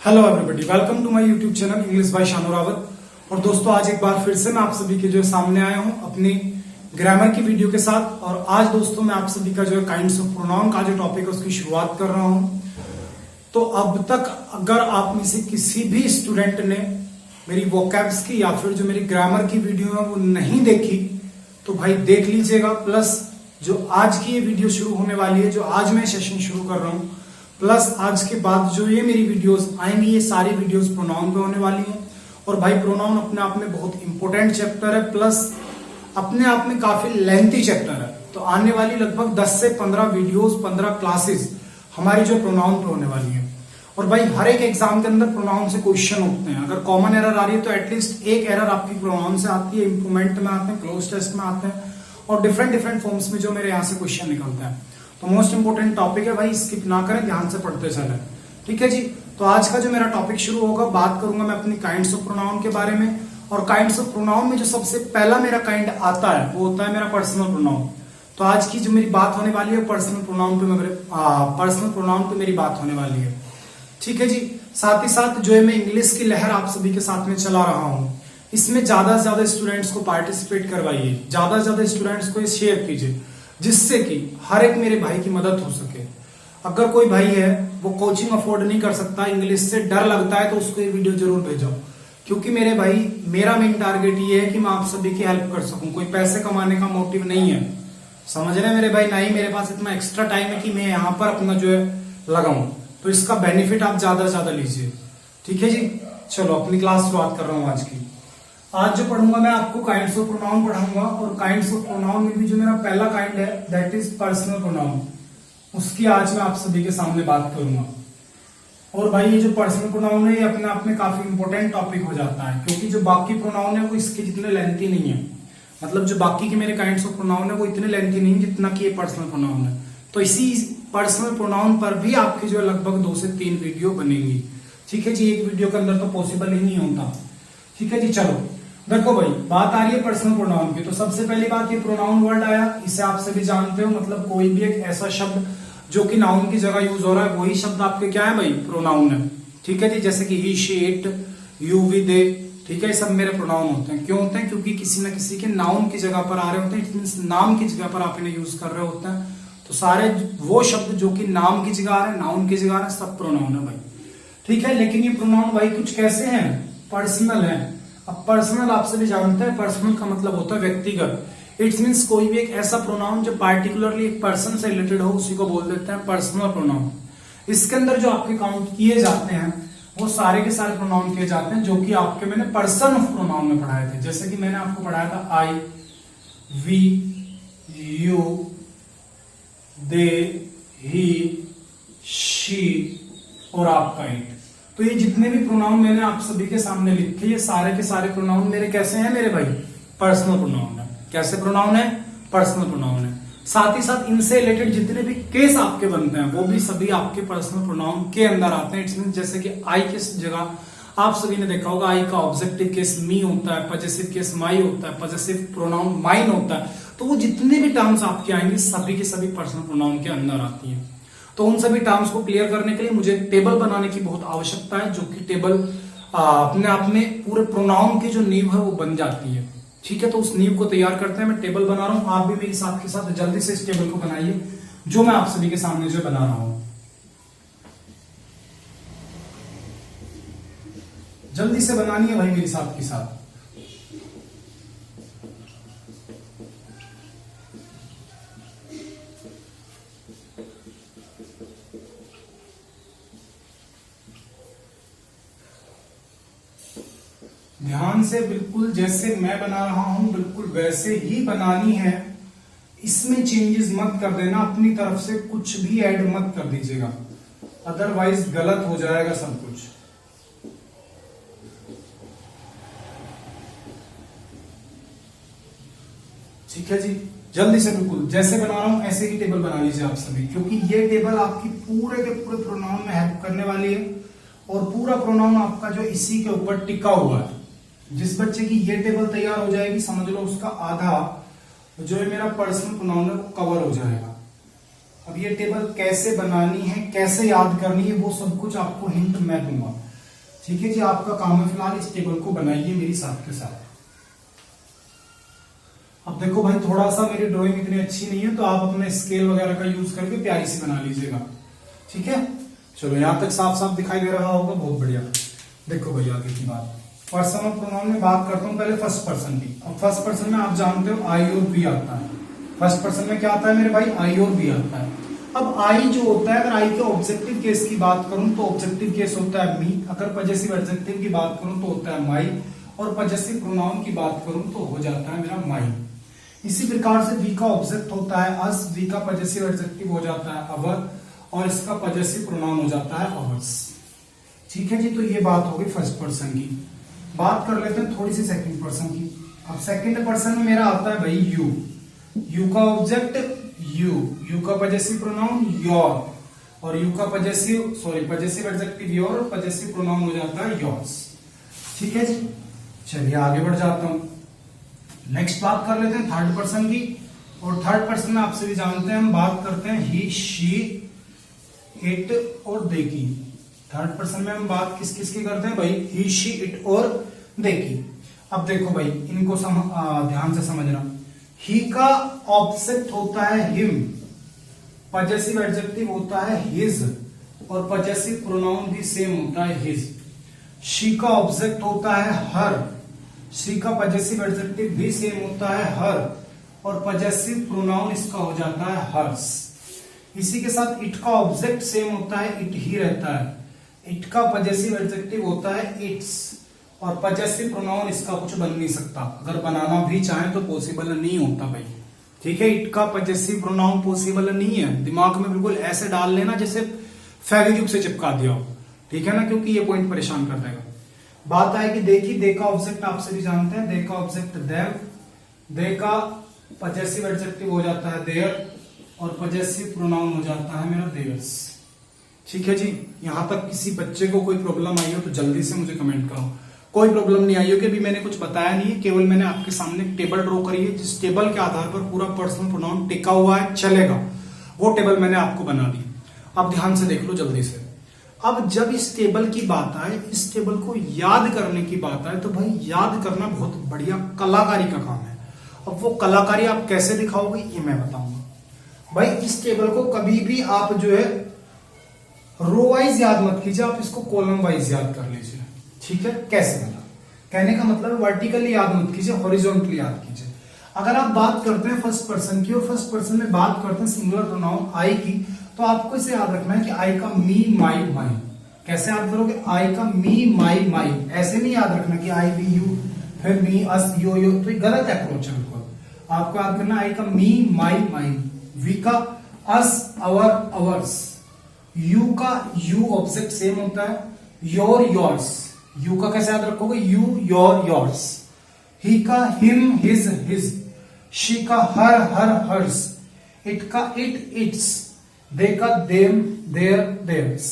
Hello everybody, welcome to my YouTube channel English by Shanu Rawat. और दोस्तों आज एक बार फिर से मैं आप सभी के जो सामने आया हूं अपनी ग्रामर की वीडियो के साथ। और आज दोस्तों मैं आप सभी का जो है काइंड्स ऑफ प्रोनाउन का जो टॉपिक है उसकी शुरुआत कर रहा हूं। तो अब तक अगर आप में से किसी भी स्टूडेंट ने मेरी वोकैब्स की या फिर जो मेरी ग्रामर की वीडियो है वो नहीं देखी तो भाई देख लीजिएगा। प्लस जो आज की ये वीडियो शुरू होने वाली है, जो आज मैं सेशन शुरू कर रहा हूं, प्लस आज के बाद जो ये मेरी वीडियोस आएंगी ये सारी वीडियोस प्रोनाउन पे होने वाली हैं। और भाई प्रोनाउन अपने आप में बहुत इंपॉर्टेंट चैप्टर है, प्लस अपने आप में काफी लेंथी चैप्टर है। तो आने वाली लगभग 10 से 15 वीडियोस, 15 क्लासेस हमारी जो प्रोनाउन पे होने वाली है। और भाई हर एक एग्जाम के अंदर प्रोनाउन से क्वेश्चन होते हैं। अगर कॉमन एरर आ रही है तो एटलीस्ट एक एरर आपकी प्रोनाउन से आती है, इंप्रूवमेंट में आते हैं, क्लोज टेस्ट में आते हैं और डिफरेंट फॉर्म्स में जो मेरे यहाँ से क्वेश्चन निकलते हैं। तो मोस्ट इंपोर्टेंट टॉपिक है भाई, स्किप ना करें, ध्यान से पढ़ते चलें। ठीक है जी। तो आज का जो मेरा टॉपिक शुरू होगा, बात करूंगा मैं अपनी काइंड्स ऑफ प्रोनाउन के बारे में। और काइंड्स ऑफ प्रोनाउन में जो सबसे पहला मेरा काइंड आता है वो होता है मेरा पर्सनल प्रोनाउन। तो आज की जो मेरी बात होने वाली है पर्सनल प्रोनाउन पे मेरी बात होने वाली है। ठीक है जी। साथ ही साथ जो है मैं इंग्लिश की लहर आप सभी के साथ में चला रहा हूं, इसमें ज्यादा से ज्यादा स्टूडेंट्स को पार्टिसिपेट करवाइए, ज्यादा से ज्यादा स्टूडेंट्स को शेयर कीजिए, जिससे कि हर एक मेरे भाई की मदद हो सके। अगर कोई भाई है वो कोचिंग अफोर्ड नहीं कर सकता, इंग्लिश से डर लगता है, तो उसको ये वीडियो जरूर भेजो। क्योंकि मेरे भाई मेरा मेन टारगेट ये है कि मैं आप सभी की हेल्प कर सकूं। कोई पैसे कमाने का मोटिव नहीं है, समझ रहे हैं मेरे भाई। ना ही मेरे पास इतना एक्स्ट्रा टाइम है कि मैं यहाँ पर अपना जो है लगाऊं। तो इसका बेनिफिट आप ज्यादा से ज्यादा लीजिए। ठीक है जी। चलो अपनी क्लास शुरुआत कर रहा हूं आज की। आज जो पढ़ूंगा मैं आपको काइंड्स ऑफ प्रोनाउन पढ़ाऊंगा। और काइंड्स ऑफ प्रोनाउन में भी जो मेरा पहला काइंड है दैट इज पर्सनल प्रोनाउन, उसकी आज मैं आप सभी के सामने बात करूंगा। और भाई ये जो पर्सनल प्रोनाउन है ये अपने आप में काफी इंपॉर्टेंट टॉपिक हो जाता है, क्योंकि जो बाकी प्रोनाउन है वो इसके जितने लेंथी नहीं है। मतलब जो बाकी के मेरे काइंड्स ऑफ प्रोनाउन है वो इतने लेंथी नहीं जितना कि ये पर्सनल प्रोनाउन है। तो इसी पर्सनल प्रोनाउन पर भी आपकी जो लगभग 2 से 3 वीडियो बनेंगी। ठीक है जी। एक वीडियो के अंदर तो पॉसिबल ही नहीं होता। ठीक है जी। चलो देखो भाई, बात आ रही है पर्सनल प्रोनाउन की। तो सबसे पहली बात, ये प्रोनाउन वर्ड आया, इसे आप सभी जानते हो। मतलब कोई भी एक ऐसा शब्द जो कि नाउन की जगह यूज हो रहा है वही शब्द आपके क्या है भाई, प्रोनाउन है। ठीक है जी। जैसे कि ही, शी, इट, यू, वी, दे। ठीक है, ये सब मेरे प्रोनाउन होते हैं। क्यों होते हैं? क्योंकि किसी ना किसी के नाउन की जगह पर आ रहे होते हैं। इट मींस नाम की जगह पर आप इन्हें यूज कर रहे होते हैं। तो सारे वो शब्द जो कि नाम की जगह आ रहे हैं, नाउन की जगह आ रहे हैं, सब प्रोनाउन है भाई। ठीक है। लेकिन ये प्रोनाउन भाई कुछ कैसे हैं? पर्सनल है। अब पर्सनल आप सभी जानते हैं, पर्सनल का मतलब होता है व्यक्तिगत। इट्स मींस कोई भी एक ऐसा प्रोनाउन जो पार्टिकुलरली एक पर्सन से रिलेटेड हो, उसी को बोल देते हैं पर्सनल प्रोनाउन। इसके अंदर जो आपके काउंट किए जाते हैं वो सारे के सारे प्रोनाउन किए जाते हैं जो कि आपके मैंने पर्सन ऑफ प्रोनाउन में पढ़ाए थे। जैसे कि मैंने आपको पढ़ाया था I, we, you, they, he, she और आपका इट। तो ये जितने भी प्रोनाउन मैंने आप सभी के सामने लिखे, ये सारे के सारे प्रोनाउन मेरे कैसे हैं मेरे भाई? पर्सनल प्रोनाउन है। कैसे प्रोनाउन है? पर्सनल प्रोनाउन है। साथ ही साथ इनसे रिलेटेड जितने भी केस आपके बनते हैं वो भी सभी आपके पर्सनल प्रोनाउन के अंदर आते हैं। इट्स मीन जैसे कि आई की जगह आप सभी ने देखा होगा आई का ऑब्जेक्टिव केस मी होता है, पजेसिव केस माई होता है, पजेसिव प्रोनाउन माइन होता है। तो वो जितने भी टर्म्स आपके आएंगे सभी के सभी पर्सनल प्रोनाउन के अंदर आती है। तो उन सभी टर्म्स को क्लियर करने के लिए मुझे टेबल बनाने की बहुत आवश्यकता है, जो कि टेबल अपने आप में पूरे प्रोनाउन की जो नींव है वो बन जाती है। ठीक है। तो उस नींव को तैयार करते हैं। मैं टेबल बना रहा हूं, आप भी मेरे साथ के साथ जल्दी से इस टेबल को बनाइए जो मैं आप सभी के सामने जो बना रहा हूं। जल्दी से बनानी है भाई मेरे साथ के साथ। ध्यान से, बिल्कुल जैसे मैं बना रहा हूं बिल्कुल वैसे ही बनानी है। इसमें चेंजेस मत कर देना, अपनी तरफ से कुछ भी ऐड मत कर दीजिएगा, अदरवाइज गलत हो जाएगा सब कुछ। ठीक है जी। जल्दी से बिल्कुल जैसे बना रहा हूं ऐसे ही टेबल बना लीजिए आप सभी, क्योंकि ये टेबल आपकी पूरे के पूरे प्रोनाउन में हेल्प करने वाली है। और पूरा प्रोनाउन आपका जो इसी के ऊपर टिका हुआ है। जिस बच्चे की ये टेबल तैयार हो जाएगी समझ लो उसका आधा जो है मेरा पर्सनल प्रोनाउन है वो कवर हो जाएगा। अब ये टेबल कैसे बनानी है, कैसे याद करनी है, वो सब कुछ आपको हिंट मैं दूंगा। ठीक है जी, आपका काम है फिलहाल इस टेबल को बनाइए मेरी साथ के साथ। अब देखो भाई, थोड़ा सा मेरी ड्राइंग इतनी अच्छी नहीं है तो आप अपने स्केल वगैरह का यूज करके प्यारी सी बना लीजिएगा। ठीक है, चलो यहां तक साफ साफ दिखाई दे रहा होगा, बहुत बढ़िया। देखो भाई आगे की बात, पर्सनल प्रोनाउन में बात करता हूं पहले फर्स्ट पर्सन की। अब फर्स्ट पर्सन में आप जानते हो आई और बी आता है। फर्स्ट पर्सन में क्या आता है मेरे भाई, आई और बी आता है। अब आई जो होता है, अगर आई के ऑब्जेक्टिव केस की बात करूं तो ऑब्जेक्टिव केस होता है मी, अगर पजेसिव एडजेक्टिव की बात करूं तो होता है माई, और पजेसिव प्रोनाउन की बात करूं तो हो जाता है मेरा माई। इसी प्रकार से वी का ऑब्जेक्ट होता है अस, वी का पजेसिव एडजेक्टिव हो जाता है अवर, और इसका पजेसिव प्रोनाउन हो जाता है अवर्स। ठीक है जी, तो ये बात होगी फर्स्ट पर्सन की। बात कर लेते हैं थोड़ी सी सेकंड पर्सन की। अब सेकंड पर्सन में मेरा आता है भाई यू। यू का ऑब्जेक्ट यू, यू का पजेसिव प्रोनाउन योर, और यू का पजेसिव एडजेक्टिव योर, और पजेसिव प्रोनाउन हो जाता है योर्स। ठीक है जी, चलिए आगे बढ़ जाता हूं। नेक्स्ट बात कर लेते हैं थर्ड पर्सन की। और थर्ड पर्सन में आपसे भी जानते हैं, हम बात करते हैं ही, शी, इट और दे की। थर्ड पर्सन में हम बात किस किस की करते हैं भाई, ही, शी, इट और दे की। अब देखो भाई, इनको ध्यान से समझना। ही का ऑब्जेक्ट होता है हिम, पजेसिव एडजेक्टिव होता है हिज, और पजेसिव प्रोनाउन भी सेम होता है हिज। शी का ऑब्जेक्ट होता है हर, शी का पजेसिव एडजेक्टिव भी सेम होता है हर, और पजेसिव प्रोनाउन इसका हो जाता है हर्स। इसी के साथ इट का ऑब्जेक्ट सेम होता है, इट ही रहता है। इट का पजेसिव एडजेक्टिव होता है इट्स, और पजेसिव प्रोनाउन इसका कुछ बन नहीं सकता। अगर बनाना भी चाहे तो पॉसिबल नहीं होता भाई। ठीक है, इट का पजेसिव प्रोनाउन पॉसिबल नहीं है। दिमाग में बिल्कुल ऐसे डाल लेना जैसे फेविक्विक से चिपका दिया हो। ठीक है ना, क्योंकि ये पॉइंट परेशान कर देगा। बात आएगी देखिए, दे का ऑब्जेक्ट आपसे भी जानते हैं, दे का ऑब्जेक्ट देव, दे का पजेसिव एडजेक्टिव हो जाता है देयर, और पजेसिव प्रोनाउन हो जाता है मेरा देयर्स। ठीक है जी, यहां तक किसी बच्चे को कोई प्रॉब्लम आई हो तो जल्दी से मुझे कमेंट करो। कोई प्रॉब्लम नहीं आई हो कि भी मैंने कुछ बताया नहीं है, केवल मैंने आपके सामने एक टेबल ड्रॉ करी है, जिस टेबल के आधार पर पूरा पर्सनल प्रोनाउन टिका हुआ है चलेगा, वो टेबल मैंने आपको बना दी। अब ध्यान से देख लो जल्दी से। अब जब इस टेबल की बात आए, इस टेबल को याद करने की बात आए, तो भाई याद करना बहुत बढ़िया कलाकारी का काम है। अब वो कलाकारी आप कैसे दिखाओगे ये मैं बताऊंगा। भाई इस टेबल को कभी भी आप जो है रो वाइज याद मत कीजिए, आप इसको कॉलम वाइज याद कर लीजिए। ठीक है, कैसे बना, कहने का मतलब वर्टिकली याद मत कीजिए, हॉरिजॉन्टली याद कीजिए। अगर आप बात करते हैं फर्स्ट पर्सन की, और फर्स्ट पर्सन में बात करते हैं सिंगुलर प्रोनाउन आई की, तो आपको इसे याद रखना है कि आई का मी, माई, माई। कैसे याद करोगे, आई का मी, माई, माई। ऐसे नहीं याद रखना कि आई, वी, यू, फिर मी, अस, यो, यो, तो ये गलत अप्रोच है। आपको याद करना आई का मी, माई, माई, वी का अस, अवर, अवर्स, यू का यू ऑब्जेक्ट सेम होता है, योर, योर्स। यू का कैसे याद रखोगे, यू, योर, योर्स। ही का हिम, हिज, हिज। शी का हर, हर, हर्स। इट का इट, इट्स। दे का देम, देयर, देयर्स।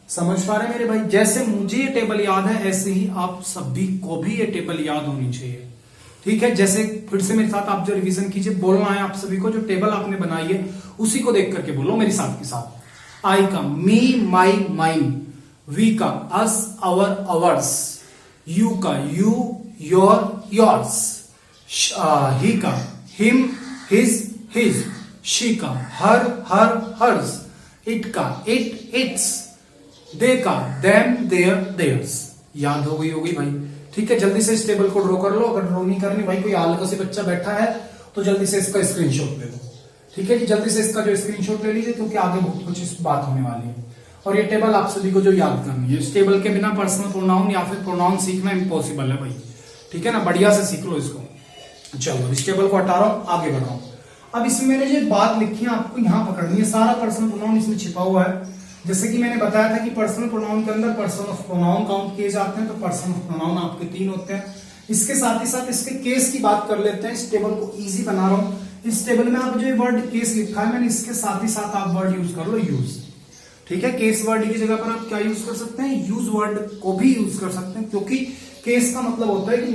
समझ पा रहे हैं मेरे भाई? जैसे मुझे ये टेबल याद है, ऐसे ही आप सभी को भी ये टेबल याद होनी चाहिए। ठीक है, जैसे फिर से मेरे साथ आप जो रिवीजन कीजिए, बोलना है आप सभी को, जो टेबल आपने बनाई है उसी को देख करके बोलो मेरे साथ के साथ। आई का मी, माई, माइन। वी का अस, अवर, अवर्स। यू का यू, योर, योर्स। ही का हिम, हिज, हिज। शी का हर, हर, हर्स। इट का इट, इट्स। दे का देम, देयर, देयर्स। याद हो गई होगी भाई? ठीक है, जल्दी से इस टेबल को ड्रॉ कर लो। अगर ड्रॉ नहीं करनी भाई, कोई आलका से बच्चा बैठा है तो जल्दी से इसका स्क्रीनशॉट ले लो। ठीक है जी, जल्दी से इसका जो स्क्रीनशॉट ले लीजिए, क्योंकि आगे बहुत कुछ इस बात होने वाली है। और ये टेबल आप सभी को जो याद करनी है, इस टेबल के बिना पर्सनल प्रोनाउन या फिर प्रोनाउन सीखना इम्पॉसिबल है भाई। ठीक है ना, बढ़िया से सीख लो इसको। चलो इस टेबल को हटा रहा हूं, आगे बढ़ रहा हूं। अब इसमें मैंने जो बात लिखी है आपको यहाँ पकड़नी है, सारा पर्सनल प्रोनाउन इसमें छिपा हुआ है। जैसे कि मैंने बताया था कि पर्सनल प्रोनाउन के अंदर पर्सन ऑफ प्रोनाउन काउंट किए जाते हैं, तो पर्सन ऑफ प्रोनाउन आपके 3 होते हैं। इसके साथ ही साथ इसके केस की बात कर लेते हैं। इस टेबल को इजी बना रहा हूं। इस टेबल में आप जो वर्ड केस लिखा है मैंने, इसके साथ ही साथ आप वर्ड यूज कर लो यूज। ठीक है, केस वर्ड की जगह पर आप क्या यूज कर सकते हैं, यूज वर्ड को भी यूज कर सकते हैं, क्योंकि केस का मतलब होता है कि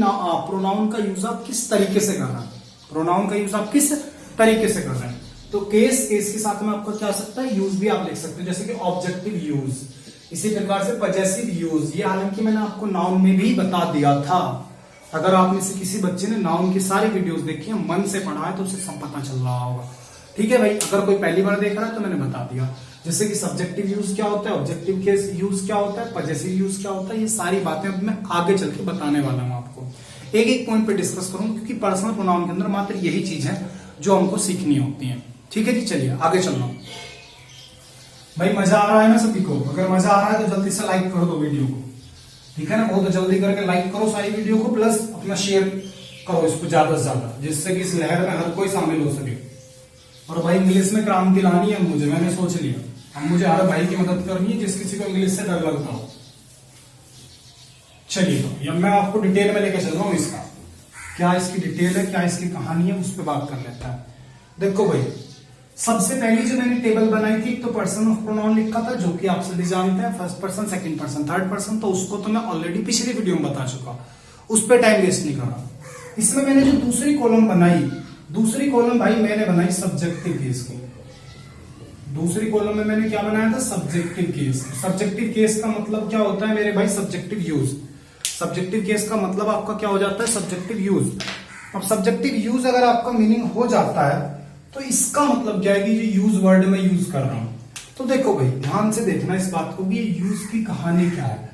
प्रोनाउन का यूज आप किस तरीके से कर रहे हैं, प्रोनाउन का यूज आप किस तरीके से कर रहे हैं। तो केस के साथ में आपका क्या आ सकता है, यूज भी आप लिख सकते हैं। जैसे कि ऑब्जेक्टिव यूज, इसी प्रकार से पजेसिव यूज, ये हालांकि मैंने आपको नाउन में भी बता दिया था। अगर आप में से किसी बच्चे ने नाउन की सारी वीडियोस देखी है, मन से पढ़ा है, तो उसे सब पता चल रहा होगा। ठीक है भाई, अगर कोई पहली बार देख रहा है तो मैंने बता दिया, जैसे कि सब्जेक्टिव यूज क्या होता है, ऑब्जेक्टिव केस यूज क्या होता है, पजेसिव यूज क्या होता है, ये सारी बातें अब मैं आगे चल के बताने वाला हूं आपको। एक एक पॉइंट पे डिस्कस करूंगा, क्योंकि पर्सनल प्रोनाउन के अंदर मात्र यही चीज है जो हमको सीखनी होती है। ठीक है जी, चलिए आगे चल रहा हूं। भाई मजा आ रहा है ना सभी को? अगर मजा आ रहा है तो जल्दी से लाइक कर दो वीडियो को, ठीक है ना? बहुत जल्दी करके लाइक करो सारी वीडियो को, प्लस अपना शेयर करो इसको ज्यादा से ज्यादा, जिससे कि इस लहर में हर कोई शामिल हो सके। और भाई इंग्लिश में क्रांति लानी है मुझे, मैंने सोच लिया। अब मुझे हर भाई की मदद करनी है जिस किसी को इंग्लिश से डर लगता हो। चलिए तो अब मैं आपको डिटेल में लेकर चल रहा हूं इसका, क्या इसकी डिटेल है, क्या इसकी कहानी है, उस पर बात कर लेता है। देखो भाई, सबसे पहली जो मैंने टेबल बनाई थी, एक तो पर्सन ऑफ प्रोनाउन लिखा था, जो कि आप सभी जानते हैं, first person, second person, third person, तो उसको तो मैं ऑलरेडी पिछली वीडियो में बता चुका, उस पर टाइम वेस्ट नहीं कर रहा। इसमें मैंने जो दूसरी कॉलम बनाई, दूसरी कॉलम भाई मैंने बनाई सब्जेक्टिव केस की। दूसरी कॉलम में मैंने क्या बनाया था? Subjective case. सब्जेक्टिव केस का मतलब क्या होता है मेरे भाई? Subjective use. सब्जेक्टिव केस का मतलब आपका क्या हो जाता है? Subjective use. अब सब्जेक्टिव यूज अगर आपका मीनिंग हो जाता है तो इसका मतलब क्या है कि जो यूज वर्ड में यूज कर रहा हूं, तो देखो भाई ध्यान से देखना इस बात को कि यूज की कहानी क्या है।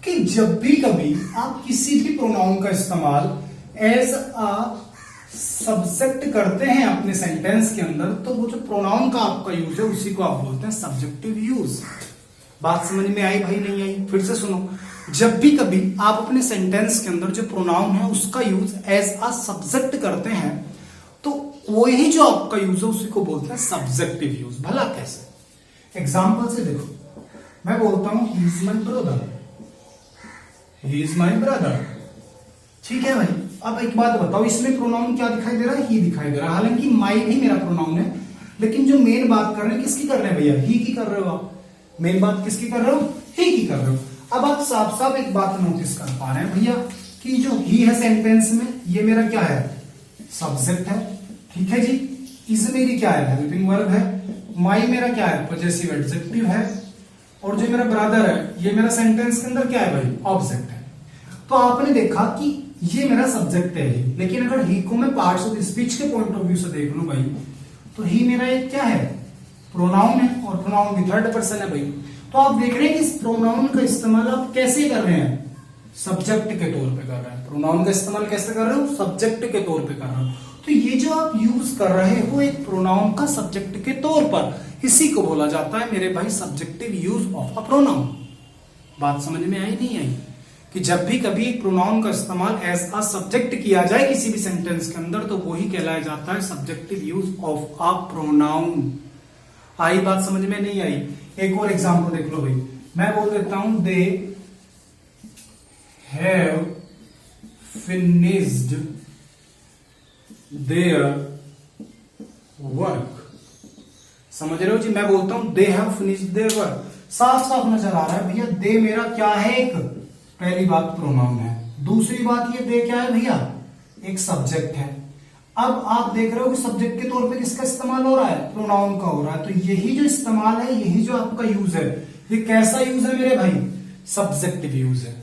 कि जब भी कभी आप किसी भी प्रोनाउन का इस्तेमाल एज अ सब्जेक्ट करते हैं अपने सेंटेंस के अंदर, तो वो जो प्रोनाउन का आपका यूज है उसी को आप बोलते हैं सब्जेक्टिव यूज। बात समझ में आई भाई? नहीं आई? फिर से सुनो, जब भी कभी आप अपने सेंटेंस के अंदर जो प्रोनाउन है उसका यूज एज अ सब्जेक्ट करते हैं, तो वही जो आपका यूज है उसी को बोलते हैं सब्जेक्टिव यूज। भला कैसे? एग्जाम्पल से देखो, मैं बोलता हूं he is my brother, he is my brother. ठीक है भाई, अब एक बात बताओ, इसमें प्रोनाउन क्या दिखाई दे रहा है? ही दिखाई दे रहा है। हालांकि माई भी मेरा प्रोनाउन है, लेकिन जो मेन बात कर रहे हैं किसकी कर रहे हैं भैया? ही की कर रहे हो आप। मेन बात किसकी कर रहे हो? ही की कर रहे हो। अब आप साफ साफ एक बात नोटिस कर पा रहे हैं भैया कि जो ही है सेंटेंस में, ये मेरा क्या है? सब्जेक्ट है। ठीक है जी, इज मेरी क्या है? हेल्पिंग वर्ब है। माई मेरा क्या है? पॉजेसिव एडजेक्टिव है। और जो मेरा ब्रदर है ये मेरा सेंटेंस के अंदर क्या है भाई? ऑब्जेक्ट है। तो आपने देखा कि ये मेरा सब्जेक्ट है ही, लेकिन अगर ही को मैं पार्ट्स ऑफ स्पीच के पॉइंट ऑफ व्यू से देख लूं भाई, तो ही मेरा एक क्या है? प्रोनाउन है, और प्रोनाउन भी थर्ड पर्सन है भाई। तो आप देख रहे हैं कि इस प्रोनाउन का इस्तेमाल आप कैसे कर रहे हैं? सब्जेक्ट के तौर पे कर रहे हैं। प्रोनाउन का इस्तेमाल कैसे कर रहे हो? सब्जेक्ट के तौर पे कर रहे हो। तो ये जो आप यूज कर रहे हो एक प्रोनाउन का सब्जेक्ट के तौर पर, इसी को बोला जाता है मेरे भाई subjective use of a pronoun. बात समझ में आई नहीं आई? कि जब भी कभी एक प्रोनाउन का इस्तेमाल एज अ सब्जेक्ट किया जाए किसी भी सेंटेंस के अंदर, तो वही कहलाया जाता है subjective use of a pronoun. आई बात समझ में? नहीं आई? एक और एग्जांपल देख लो भाई, मैं बोल देता हूं they have finished their work. समझ रहे हो जी? मैं बोलता हूं they have finished their work, साफ साफ नजर आ रहा है भैया दे मेरा क्या है? एक पहली बात प्रोनाउन है, दूसरी बात ये दे क्या है भैया? एक सब्जेक्ट है। अब आप देख रहे हो कि सब्जेक्ट के तौर पे किसका इस्तेमाल हो रहा है? प्रोनाउन का हो रहा है। तो यही जो इस्तेमाल है, यही जो आपका यूज है, ये कैसा यूज है मेरे भाई? सब्जेक्टिव यूज है।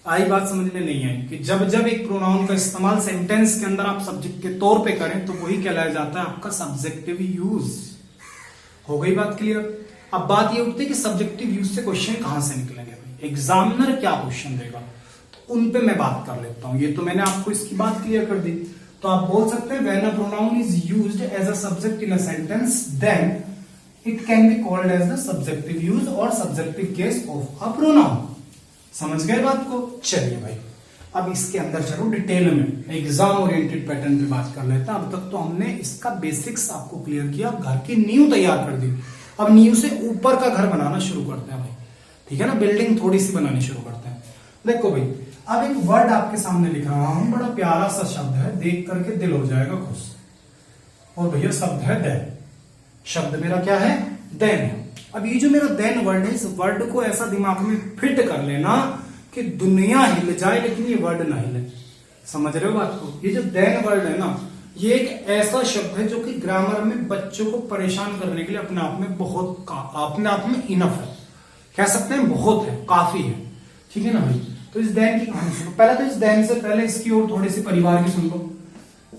आई बात समझ में नहीं आई? कि जब जब एक प्रोनाउन का इस्तेमाल सेंटेंस के अंदर आप सब्जेक्ट के तौर पे करें, तो वही कहलाया जाता है आपका सब्जेक्टिव यूज। हो गई बात क्लियर? अब बात ये उठती है कि सब्जेक्टिव यूज से क्वेश्चन कहां से निकलेंगे भाई? एग्जामिनर क्या क्वेश्चन देगा, तो उन पे मैं बात कर लेता हूं। ये तो मैंने आपको इसकी बात क्लियर कर दी। तो आप बोल सकते हैं when a pronoun is used as a subject in a sentence, then it can be called as the subjective use और subjective case of a pronoun. समझ गए बात को? चलिए भाई, अब इसके अंदर चलो डिटेल में एग्जाम ओरिएंटेड पैटर्न पे बात कर लेते हैं। अब तक तो हमने इसका बेसिक्स आपको क्लियर किया, घर की नींव तैयार कर दी। अब नींव से ऊपर का घर बनाना शुरू करते हैं भाई, ठीक है ना? बिल्डिंग थोड़ी सी बनानी शुरू करते हैं। देखो भाई, अब एक वर्ड आपके सामने लिख रहा हूं, बड़ा प्यारा सा शब्द है, देख करके दिल हो जाएगा खुश। और भैया शब्द है देन। शब्द मेरा क्या है? देन है। अब ये जो मेरा देन वर्ड है, इस वर्ड को ऐसा दिमाग में फिट कर लेना कि दुनिया हिल जाए लेकिन ये वर्ड ना हिले। समझ रहे हो बात को? ये जो देन वर्ड है ना, ये एक ऐसा शब्द है जो कि ग्रामर में बच्चों को परेशान करने के लिए अपने आप में बहुत अपने आप में इनफ है। कह सकते हैं बहुत है, काफी है। ठीक है ना भाई। तो इस देन की कहानी सुनो। पहले तो इस देन से पहले इसकी और थोड़ी सी परिवार की सुन लो।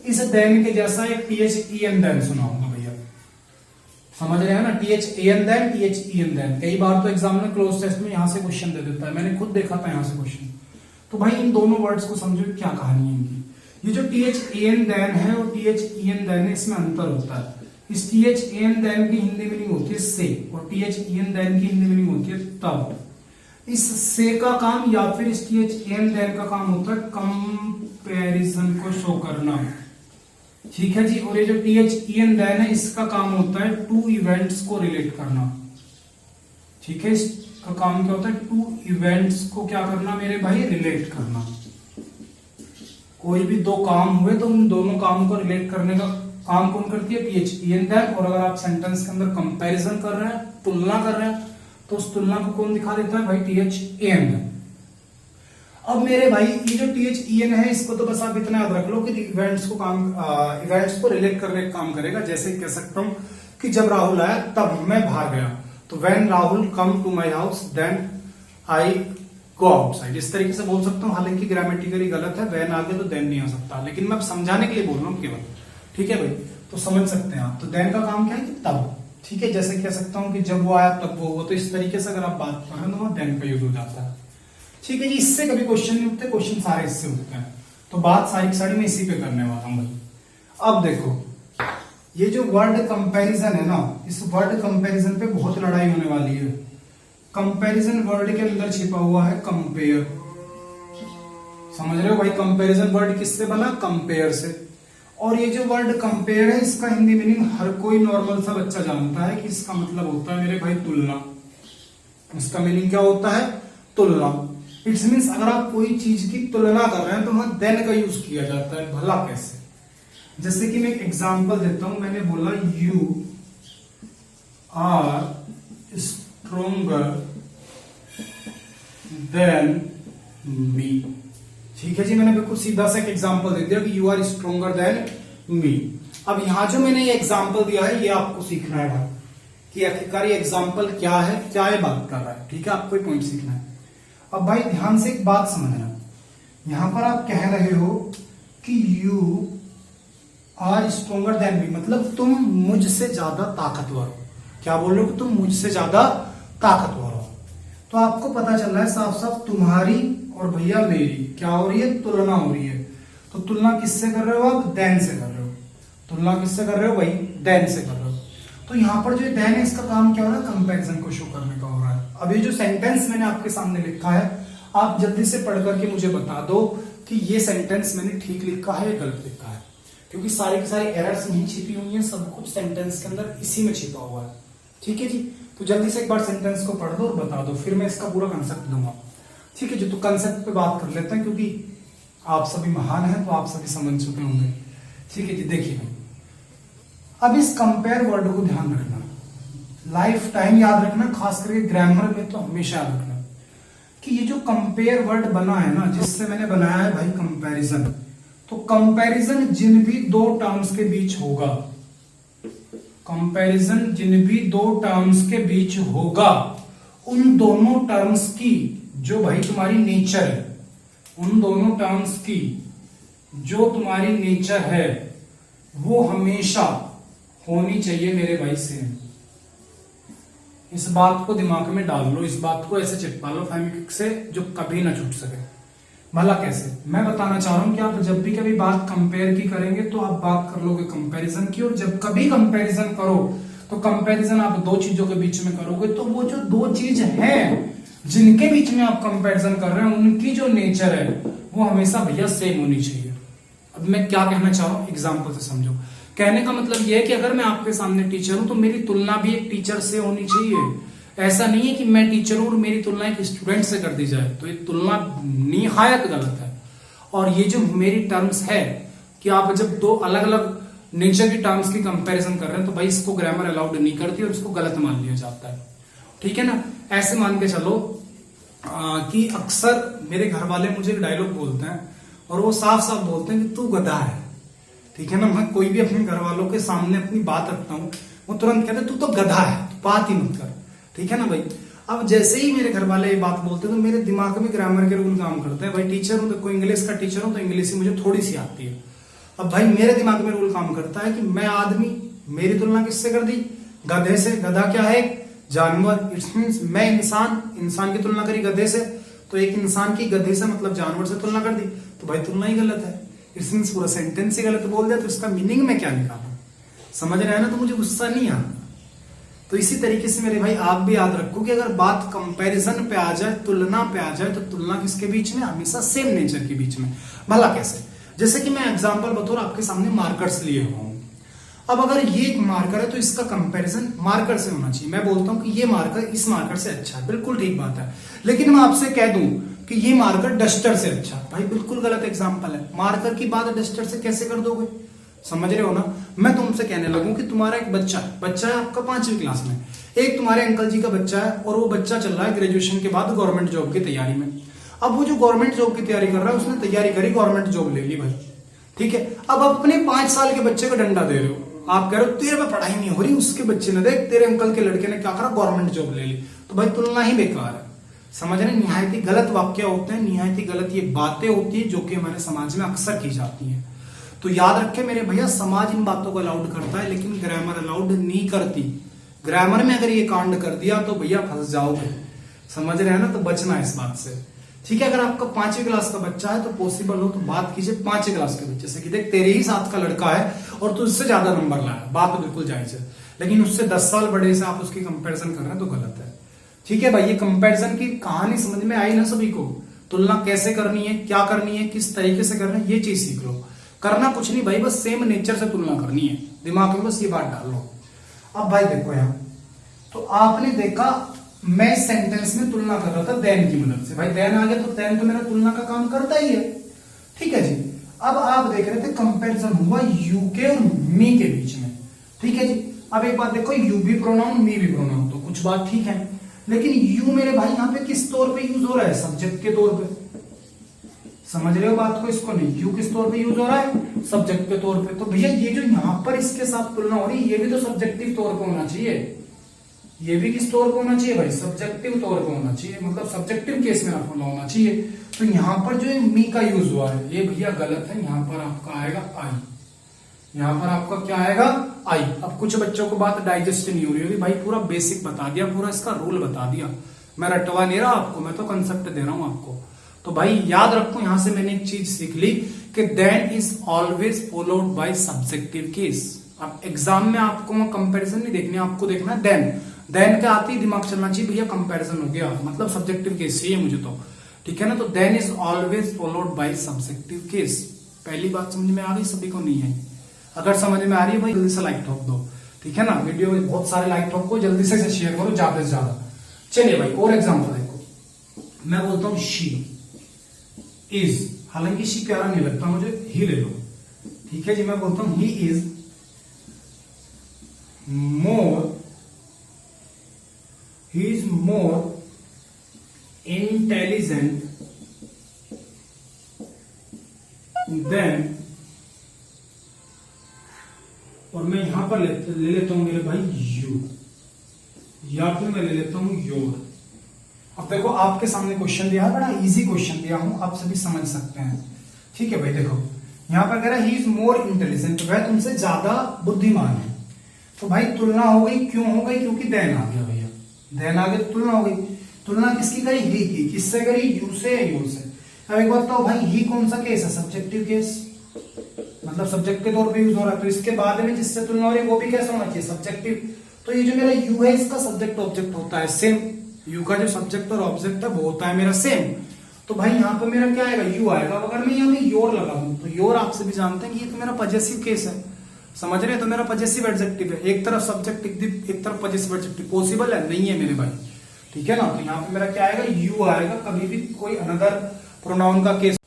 इस देन के जैसा एक THEN देन सुनाऊंगा भैया, समझ रहे हैं ना, THAN देन, THEN देन। कई बार तो एग्जाम में क्लोज टेस्ट में यहां से क्वेश्चन दे देता है, मैंने खुद देखा था यहां से क्वेश्चन। तो भाई इन दोनों वर्ड्स को समझो क्या कहानी है इनकी। ये जो THAN देन है और THEN देन है, इसमें अंतर होता है। इस THAN देन की हिंदी मीनिंग होती है से, और THEN देन की हिंदी मीनिंग होती है तब। इस से का काम या फिर इस THAN देन का काम होता है कंपैरिजन को शो करना। ठीक है जी। और ये जो THEN देन है, इसका काम होता है टू इवेंट्स को रिलेट करना। ठीक है, इसका काम क्या होता है, टू इवेंट्स को क्या करना मेरे भाई, रिलेट करना। कोई भी दो काम हुए तो उन दोनों काम को रिलेट करने का काम कौन करती है, THEN देन। और अगर आप सेंटेंस के अंदर कंपैरिजन कर रहे हैं, तुलना कर रहे हैं, तो उस तुलना को कौन दिखा देता है भाई, THAN। अब मेरे भाई ये जो THEN है, इसको तो बस आप इतना याद रख लो कि इवेंट्स को रिलेट करने का काम करेगा। जैसे कह सकता हूं कि जब राहुल आया तब मैं बाहर गया, तो when Rahul come to my house then I go outside. इस तरीके से बोल सकता हूं, हालांकि ग्रामेटिकली गलत है, व्हेन आगे तो देन नहीं आ सकता, लेकिन मैं समझाने के लिए बोल रहा हूं केवल। ठीक है भाई, तो समझ सकते हैं आप। तो देन का काम क्या है, तब। ठीक है, जैसे कह सकता हूं कि जब वो आया तब वो हुआ, तो इस तरीके से अगर आप बात कर रहे हैं तो वहां देन का यूज हो जाता है। ठीक है जी। इससे कभी क्वेश्चन नहीं उठते, क्वेश्चन सारे इससे उठते हैं, तो बात सारी की सारी मैं इसी पे करने वाला हूं भाई। अब देखो, ये जो वर्ड कंपैरिजन है ना, इस वर्ड कंपैरिजन पे बहुत लड़ाई होने वाली है। कंपैरिजन वर्ड के अंदर छिपा हुआ है कंपेयर। समझ रहे हो भाई, कंपैरिजन वर्ड किससे बना, कंपेयर से। और ये जो वर्ड कंपेयर है, इसका हिंदी मीनिंग हर कोई नॉर्मल सा बच्चा जानता है कि इसका मतलब होता है मेरे भाई तुलना। इसका मीनिंग क्या होता है, तुलना। इट्स मीन्स अगर आप कोई चीज की तुलना कर रहे हैं तो वहां देन का यूज किया जाता है। भला कैसे, जैसे कि मैं एक एग्जांपल देता हूं। मैंने बोला you are stronger than me. ठीक है जी, मैंने बिल्कुल सीधा सा एक एग्जांपल दे दिया कि you are stronger than me. अब यहां जो मैंने ये एग्जांपल दिया है, ये आपको सीखना है भाई कि आखिरकार ये एग्जांपल क्या है, क्या ये बात कर रहा है। ठीक है, आपको पॉइंट सीखना है। अब भाई ध्यान से एक बात समझना, यहां पर आप कह रहे हो कि you are stronger than me, मतलब तुम मुझसे ज्यादा ताकतवर हो। क्या बोल रहे हो कि तुम मुझसे ज्यादा ताकतवर हो। तो आपको पता चल रहा है साफ साफ तुम्हारी और भैया मेरी क्या हो रही है, तुलना हो रही है। तो तुलना किससे कर रहे हो आप, देन से कर रहे हो। तुलना किससे कर रहे हो भाई, देन से कर रहे हो। तो यहां पर जो देन है, इसका काम क्या हो रहा है, कंपैरिजन को शो करने का हो रहा है। अब ये जो सेंटेंस मैंने आपके सामने लिखा है, आप जल्दी से पढ़ करके मुझे बता दो कि ये सेंटेंस मैंने ठीक लिखा है या गलत लिखा है, क्योंकि सारी की सारी एरर्स नहीं छिपी हुई है, सब कुछ सेंटेंस के अंदर इसी में छिपा हुआ है। ठीक है जी, तो जल्दी से एक बार सेंटेंस को पढ़ दो और बता दो, फिर मैं इसका पूरा कंसेप्ट दूंगा। ठीक है जी, तो कंसेप्ट पे बात कर लेते हैं, क्योंकि आप सभी महान हैं तो आप सभी समझ चुके होंगे। ठीक है जी, देखिए अब इस कंपेयर वर्ड को ध्यान रखना, लाइफ टाइम याद रखना, खास करके ग्रामर में तो हमेशा याद रखना कि ये जो कंपेयर वर्ड बना है ना, जिससे मैंने बनाया है भाई कंपैरिजन, तो कंपैरिजन जिन भी दो टर्म्स के बीच होगा, कंपैरिजन जिन भी दो टर्म्स के बीच होगा, उन दोनों टर्म्स की जो भाई तुम्हारी नेचर है, उन दोनों टर्म्स की जो तुम्हारी नेचर है, वो हमेशा होनी चाहिए मेरे भाई सेम। इस बात को दिमाग में डाल लो, इस बात को ऐसे चिपका लो फेविक्विक से, जो कभी ना छूट सके। भला कैसे, मैं बताना चाह रहा हूं कि आप जब भी कभी बात कंपेयर की करेंगे तो आप बात कर लोगे कंपैरिजन की, और जब कभी कंपैरिजन करो तो कंपैरिजन आप दो चीजों के बीच में करोगे, तो वो जो दो चीज है जिनके बीच में आप कंपैरिजन कर रहे हैं, उनकी जो नेचर है वो हमेशा भैया सेम होनी चाहिए। अब मैं क्या कहना चाह रहा हूं, एग्जाम्पल से समझो। कहने का मतलब यह है कि अगर मैं आपके सामने टीचर हूं तो मेरी तुलना भी एक टीचर से होनी चाहिए। ऐसा नहीं है कि मैं टीचर हूं और मेरी तुलना एक स्टूडेंट से कर दी जाए, तो ये तुलना निहायत गलत है। और ये जो मेरी टर्म्स है कि आप जब दो अलग अलग नेचर की टर्म्स की कंपैरिजन कर रहे हैं, तो भाई इसको ग्रामर अलाउड नहीं करती और इसको गलत मान लिया जाता है। ठीक है ना, ऐसे मान के चलो कि अक्सर मेरे घर वाले मुझे एक डायलॉग बोलते हैं और वो साफ साफ बोलते हैं कि तू गधा है। ठीक है ना, मैं कोई भी अपने घर वालों के सामने अपनी बात रखता हूं, वो तुरंत कहते तू तो गधा है, तू बात ही मत कर। ठीक है ना भाई, अब जैसे ही मेरे घर वाले ये बात बोलते हैं तो मेरे दिमाग में ग्रामर के रूल काम करते हैं। भाई टीचर हूं, देखो इंग्लिश का टीचर हूं तो इंग्लिश ही मुझे थोड़ी सी आती है। अब भाई मेरे दिमाग में रूल काम करता है कि मैं आदमी, मेरी तुलना किससे कर दी? गधे से। गधा क्या है? जानवर। इट्स मींस मैं इंसान, इंसान की तुलना करी गधे से, तो एक इंसान की गधे से मतलब जानवर से तुलना कर दी, तो भाई तुलना ही गलत है। इट्स मींस पूरा सेंटेंस ही गलत बोल दिया, तो इसका मीनिंग में क्या निकाला? समझ रहे हैं ना? तो मुझे गुस्सा नहीं आता। तो इसी तरीके से मेरे भाई आप भी याद रखो कि अगर बात कंपैरिजन पे आ जाए, तुलना पे आ जाए, तो तुलना किसके बीच में? हमेशा सेम नेचर के बीच में। भला कैसे? जैसे कि मैं एग्जांपल बतौर आपके सामने मार्कर्स लिए हुआ हूं। अब अगर ये एक मार्कर है तो इसका कंपैरिजन मार्कर से होना चाहिए। मैं बोलता हूं कि ये मार्कर इस मार्कर से अच्छा है, बिल्कुल ठीक बात है। लेकिन मैं आपसे कह दूं कि ये मार्कर डस्टर से अच्छा, भाई बिल्कुल गलत एग्जांपल है। मार्कर की बात डस्टर से कैसे कर दोगे? समझ रहे हो ना? मैं तुमसे कहने लगूं कि तुम्हारा एक बच्चा है आपका 5वीं क्लास में, एक तुम्हारे अंकल जी का बच्चा है, और वो बच्चा चल रहा है ग्रेजुएशन के बाद गवर्नमेंट जॉब की तैयारी में। अब वो जो गवर्नमेंट जॉब की तैयारी कर रहा है, उसने तैयारी करी, गवर्नमेंट जॉब ले ली भाई, ठीक है। अब आप अपने 5 साल के बच्चे को डंडा दे रहे हो, आप कह रहे हो तेरे में पढ़ाई नहीं हो रही, उसके बच्चे ने देख तेरे अंकल के लड़के ने क्या करा, गवर्नमेंट जॉब ले ली, तो भाई तुलना ही बेकार है। समझ रहे? निहायत ही गलत वाक्य होते हैं, निहायत ही गलत ये बातें होती है जो कि हमारे समाज में अक्सर की जाती हैं। तो याद रखे मेरे भैया, समाज इन बातों को अलाउड करता है लेकिन ग्रामर अलाउड नहीं करती। ग्रामर में अगर ये कांड कर दिया तो भैया फंस जाओगे। समझ रहे हैं ना? तो बचना है इस बात से, ठीक है। अगर आपका 5वीं क्लास का बच्चा है तो पॉसिबल हो तो बात कीजिए 5वीं क्लास के बच्चे से कि देख तेरे ही साथ का लड़का है और तू उससे ज्यादा नंबर लाया, बात तो बिल्कुल जायज है। लेकिन उससे 10 साल बड़े से आप उसकी कंपैरिजन कर रहे हैं तो गलत है, ठीक है भाई। ये कंपैरिजन की कहानी समझ में आई ना सभी को? तुलना कैसे करनी है, क्या करनी है, किस तरीके से करना है, ये चीज सीख लो। करना कुछ नहीं भाई, बस सेम नेचर से तुलना करनी है, दिमाग में बस ये बात डाल लो। अब भाई देखो यहां, तो आपने देखा मैं सेंटेंस में तुलना कर रहा था देन की मदद से। भाई देन आ गया तो देन तो मेरा तुलना का काम करता ही है, ठीक है जी। अब आप देख रहे थे कंपैरिजन हुआ यू के और मी के बीच में, ठीक है जी। अब एक बात देखो, यू भी प्रोनाउन, मी भी प्रोनाउन, तो कुछ बात ठीक है। लेकिन यू मेरे भाई यहां पे किस तौर पे यूज हो रहा है? सब्जेक्ट के तौर पे। समझ रहे हो बात को? इसको नहीं, यू किस तौर पे यूज हो रहा है? सब्जेक्ट के तौर पे। तो भैया ये जो यहां पर इसके साथ तुलना हो रही है, ये भी तो सब्जेक्टिव तौर पे होना चाहिए। ये भी किस तौर पे होना चाहिए भाई? सब्जेक्टिव तौर पे होना चाहिए, मतलब सब्जेक्टिव केस में आपको होना चाहिए। तो यहां पर जो मी का यूज हुआ है ये भैया गलत है। यहां पर आपका आएगा आई, यहां पर आपका क्या आएगा? आई। अब कुछ बच्चों को बात डाइजेस्ट नहीं हो रही होगी, भाई पूरा बेसिक बता दिया, पूरा इसका रूल बता दिया। मैं रटवा नहीं रहा आपको, मैं तो कंसेप्ट दे रहा हूं आपको। तो भाई याद रखो, यहां से मैंने एक चीज सीख ली कि than is always followed by subjective case. अब एग्जाम में आपको कंपैरिजन नहीं देखनी, आपको देखना है देन। देन क्या आती है, दिमाग चलना चाहिए भैया कंपैरिजन हो गया मतलब सब्जेक्टिव केस चाहिए मुझे तो, ठीक है ना। तो than is always followed by subjective case. पहली बात समझ में आ गई? सभी को नहीं आई? अगर समझ में आ रही है भाई जल्दी से लाइक ठोक दो, ठीक है ना। वीडियो में बहुत सारे लाइक ठोको, जल्दी से शेयर करो ज्यादा से ज्यादा। चलिए भाई और एग्जाम्पल देखो, मैं बोलता हूं शी इज, हालांकि शी प्यारा नहीं लगता मुझे, ही ले लो, ठीक है जी। मैं बोलता हूं he is more intelligent then, और मैं यहां पर ले लेता हूं मेरे भाई यू, या फिर मैं ले लेता हूं योर। अब देखो आपके सामने क्वेश्चन दिया है, बड़ा इजी क्वेश्चन दिया हूं, आप सभी समझ सकते हैं, ठीक है भाई। देखो यहां पर कह रहा है ही इज मोर इंटेलिजेंट, वह तुमसे ज्यादा बुद्धिमान है। तो भाई तुलना हो गई, क्यों हो गई? क्योंकि देन आ गया भैया, देन आ गया तो तुलना हो गई। तुलना किसकी करी? ही की। किससे करी? यू से, योर से। अब एक बात बताओ भाई, ही कौन सा केस है? सब्जेक्टिव केस, मतलब सब्जेक्ट के तौर पे यूज हो रहा है। तो इसके बाद में जिससे तुलना हो रही है वो भी कैसा होना चाहिए? सब्जेक्टिव। तो ये जो मेरा यू है इसका सब्जेक्ट ऑब्जेक्ट होता है सेम, यू का जो सब्जेक्ट और ऑब्जेक्ट है वो होता है मेरा सेम। तो भाई यहाँ पर मेरा क्या आएगा? यू आएगा। अगर मैं यहाँ पे योर लगा दूं तो योर आप सभी जानते हैं कि ये तो मेरा पजेसिव केस है, समझ रहे हैं? तो मेरा पजेसिव एडजेक्टिव है, एक तरफ सब्जेक्ट एक तरफ पजेसिव एडजेक्टिव। पॉसिबल है? नहीं है मेरे भाई, ठीक है ना। तो यहाँ पे मेरा क्या आएगा? यू आएगा, कभी भी कोई अनदर प्रोनाउन का केस।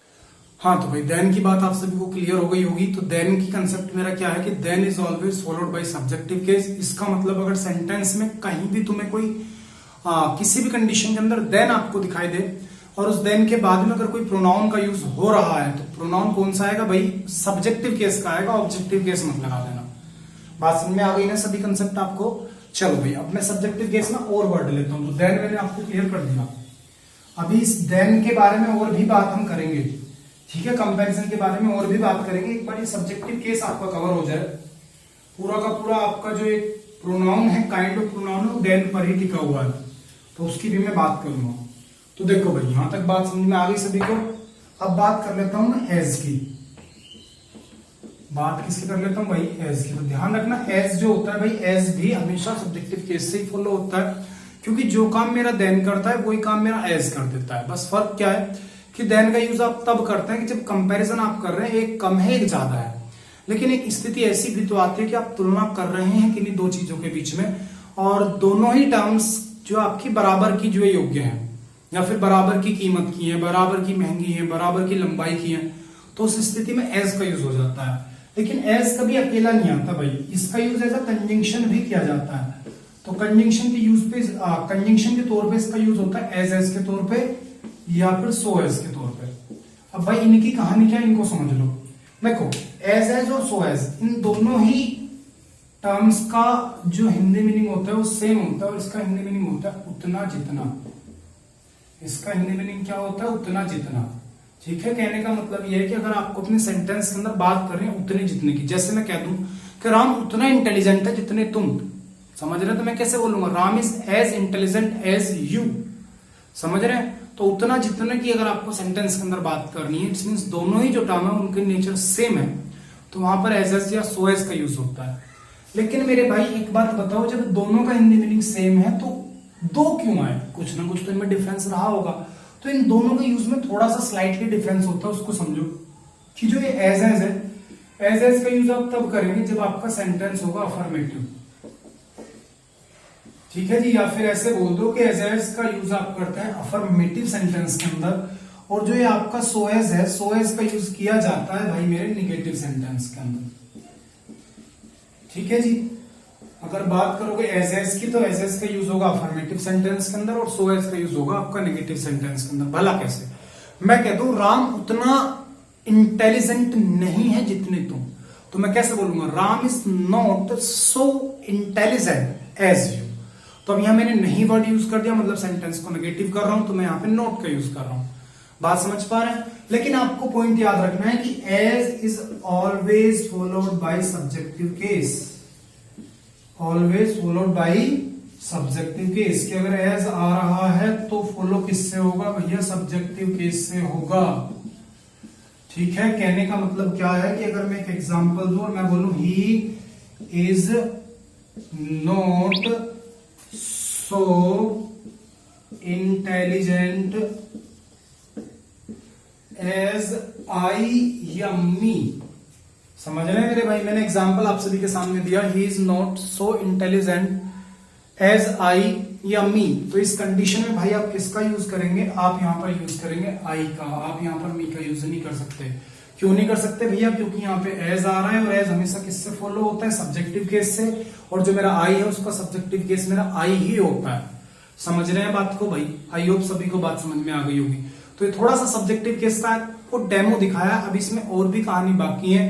हाँ तो भाई देन की बात आप सभी को क्लियर हो गई होगी। तो देन की कंसेप्ट मेरा क्या है कि than is always followed by subjective case. इसका मतलब अगर सेंटेंस में कहीं भी तुम्हें कोई किसी भी कंडीशन के अंदर देन आपको दिखाई दे और उस देन के बाद में अगर कोई प्रोनाउन का यूज हो रहा है तो प्रोनाउन कौन सा आएगा भाई? सब्जेक्टिव केस का आएगा, ऑब्जेक्टिव केस मत लगा देना। बात समझ में आ गई ना सभी कंसेप्ट आपको? चलो भाई, अब मैं सब्जेक्टिव केस में और वर्ड लेता हूं। तो देन मैंने आपको क्लियर कर दिया। अभी इस देन के बारे में और भी बात हम करेंगे, ठीक है, कंपैरिजन के बारे में और भी बात करेंगे। एक बार ये सब्जेक्टिव केस आपका कवर हो जाए, पूरा का पूरा आपका जो एक प्रोनाउन है, काइंड ऑफ प्रोनाउन है, वो देन पर ही टिका हुआ है, तो उसकी भी मैं बात करूंगा। तो देखो भाई, यहां तक बात समझ में आ गई सभी को। अब बात कर लेता हूं मैं एज की। बात किसकी कर लेता हूं भाई? एज की। तो ध्यान रखना, एज जो होता है भाई, एज भी हमेशा सब्जेक्टिव केस से ही फॉलो होता है, क्योंकि जो काम मेरा देन करता है वही काम मेरा एज कर देता है। बस फर्क क्या है कि देन का यूज आप तब करते हैं कि जब कंपैरिजन आप कर रहे हैं, एक कम है एक ज्यादा है। लेकिन एक स्थिति ऐसी भी तो आती है कि आप तुलना कर रहे हैं किन्हीं दो चीजों के बीच में, और दोनों ही टर्म्स जो आपकी बराबर की जो योग्य है, या फिर बराबर की कीमत की है, बराबर की महंगी है, बराबर की लंबाई की है, तो उस स्थिति में एज का यूज हो जाता है। लेकिन एज कभी अकेला नहीं आता भाई, इसका यूज एज अ कंजंक्शन भी किया जाता है। तो कंजंक्शन के यूज पे, कंजंक्शन के तौर पे इसका यूज होता है एज के तौर पे, या फिर सो एज के तौर पे। अब भाई इनकी कहानी क्या है, इनको समझ लो। देखो, एज और सो एज, इन दोनों ही टर्म्स का जो हिंदी मीनिंग होता है वो सेम होता है, और इसका हिंदी मीनिंग होता है उतना जितना। इसका हिंदी मीनिंग क्या होता है? उतना जितना। ठीक है, कहने का मतलब यह है कि अगर आपको अपने सेंटेंस के अंदर बात कर रहे हैं उतने जितने की, जैसे मैं कह दूं कि राम उतना इंटेलिजेंट है जितने तुम, समझ रहे हैं? तो मैं कैसे बोलूंगा? Ram is as intelligent as you, समझ रहे हैं? तो उतना जितना की अगर आपको सेंटेंस के अंदर बात करनी है, इट्स मींस दोनों ही जो टर्म है उनके नेचर सेम है, तो वहां पर एज या सो एज का यूज होता है। लेकिन मेरे भाई एक बात बताओ, जब दोनों का हिंदी मीनिंग सेम है तो दो क्यों आए? कुछ ना कुछ तो इनमें डिफरेंस रहा होगा। तो इन दोनों के यूज में थोड़ा सा स्लाइटली डिफरेंस होता है, उसको समझो। कि जो ये एज है, एज का यूज आप तब करेंगे जब आपका सेंटेंस होगा अफर्मेटिव, ठीक है जी। या फिर ऐसे बोल दो कि एज का यूज आप करते हैं अफर्मेटिव सेंटेंस के अंदर, और जो ये आपका सो एज है, सो एज का यूज किया जाता है भाई मेरे निगेटिव सेंटेंस के अंदर, ठीक है जी। अगर बात करोगे एज की, तो एज का यूज होगा अफर्मेटिव सेंटेंस के अंदर, और सो एज का यूज होगा आपका नेगेटिव सेंटेंस के अंदर। भला कैसे? मैं कह दूं राम उतना इंटेलिजेंट नहीं है जितने तुम, तो मैं कैसे बोलूंगा? Ram is not so intelligent as you. तो अब यहां मैंने नहीं वर्ड यूज कर दिया, मतलब सेंटेंस को नेगेटिव कर रहा हूं, तो मैं यहां पे नॉट का यूज कर रहा हूं। बात समझ पा रहे हैं? लेकिन आपको पॉइंट याद रखना है कि as is always followed by subjective case, always followed by subjective case. कि अगर एज आ रहा है तो फॉलो किससे होगा भैया? सब्जेक्टिव केस से होगा, ठीक है। कहने का मतलब क्या है कि अगर मैं एक एग्जांपल दूं और मैं बोलूं he is not so intelligent as I या मी, समझ रहे हैं मेरे भाई? मैंने एग्जांपल आप सभी के सामने दिया, he is not so intelligent as I या मी। तो इस कंडीशन में भाई आप किसका यूज करेंगे? आप यहां पर यूज करेंगे आई का, आप यहां पर मी का यूज नहीं कर सकते। क्यों नहीं कर सकते भैया? क्योंकि यहाँ पे एज आ रहा है, और एज हमेशा किससे फॉलो होता है? सब्जेक्टिव केस से, और जो मेरा आई है उसका सब्जेक्टिव केस मेरा आई ही होता है। समझ रहे हैं बात को भाई? आई होप सभी को बात समझ में आ गई होगी। तो ये थोड़ा सा सब्जेक्टिव केस का वो डेमो दिखाया, अब इसमें और भी कहानी बाकी है,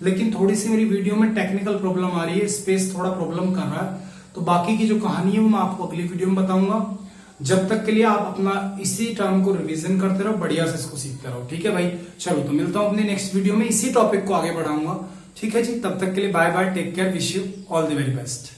लेकिन थोड़ी सी मेरी वीडियो में टेक्निकल प्रॉब्लम आ रही है, स्पेस थोड़ा प्रॉब्लम कर रहा है, तो बाकी की जो कहानी है वो मैं आपको अगली वीडियो में बताऊंगा। जब तक के लिए आप अपना इसी टर्म को रिवीजन करते रहो, बढ़िया से इसको सीखते रहो, ठीक है भाई? चलो तो मिलता हूं अपने नेक्स्ट वीडियो में, इसी टॉपिक को आगे बढ़ाऊंगा, ठीक है जी। तब तक के लिए bye bye, take care, wish you all the very best.